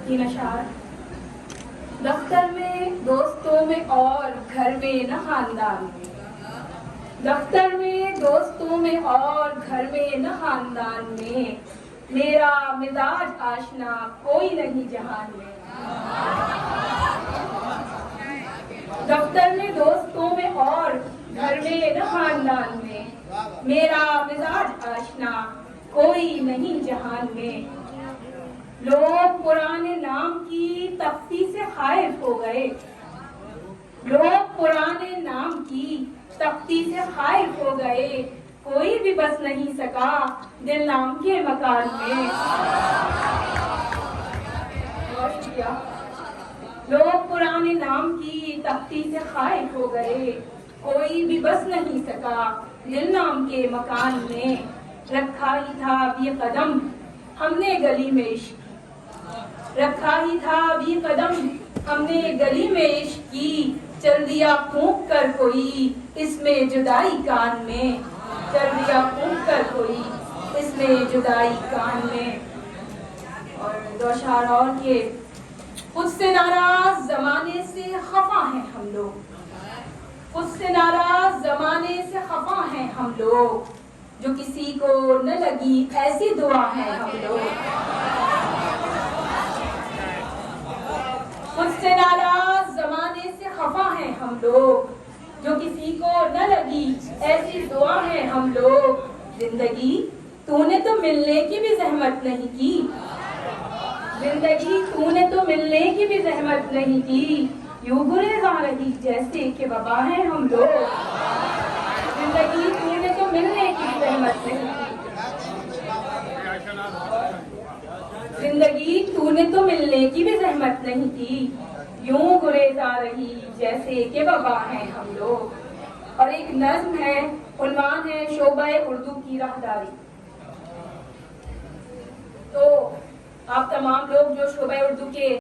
तीन अशार। दफ्तर में, दोस्तों में और घर में न खानदान में। दफ्तर में, दोस्तों में और घर में न खानदान में, मेरा मिजाज आशना कोई नहीं जहान में। दफ्तर में, दोस्तों में और घर में न खानदान में, मेरा मिजाज आशना कोई नहीं जहान में। लोग पुराने नाम की तख्ती से खाइफ हो गए। लोग पुराने नाम की तख्ती से खाइफ हो गए। कोई भी बस नहीं सका दिल नाम के मकान में। बहुत शुक्रिया। लोग पुराने नाम की तख्ती से खाइफ हो गए। कोई भी बस नहीं सका दिल नाम के मकान में। रखा ही था ये कदम हमने गली में इश्क, रखा ही था ये कदम हमने गली में इश्क की। चल दिया फूंक कर कोई इसमें जुदाई कान में। चल दिया फूंक कर कोई इसमें जुदाई कान में। और दो अशार और के। खुद से नाराज जमाने से खफा हैं हम लोग। खुद से नाराज जमाने से खफा हैं हम लोग। जो किसी को न लगी ऐसी दुआ है हम लोग। खुद से नाराज जमाने से खफा हैं हम लोग। जो किसी को न लगी ऐसी दुआ है हम लोग। जिंदगी तूने तो मिलने की भी जहमत नहीं की। जिंदगी तूने तो मिलने की भी जहमत नहीं की। यूं गुरेजा रही जैसे कि वबा है हम लोग। जिंदगी तूने तो मिलने की भी जहमत नहीं की। जिंदगी तूने तो मिलने की भी जहमत नहीं की। यूं गुरेजा रही जैसे कि वबा है हम लोग। और एक नज्म है, उन्वान है शोबा उर्दू की राहदारी। तो आप तमाम लोग जो शोबा उर्दू के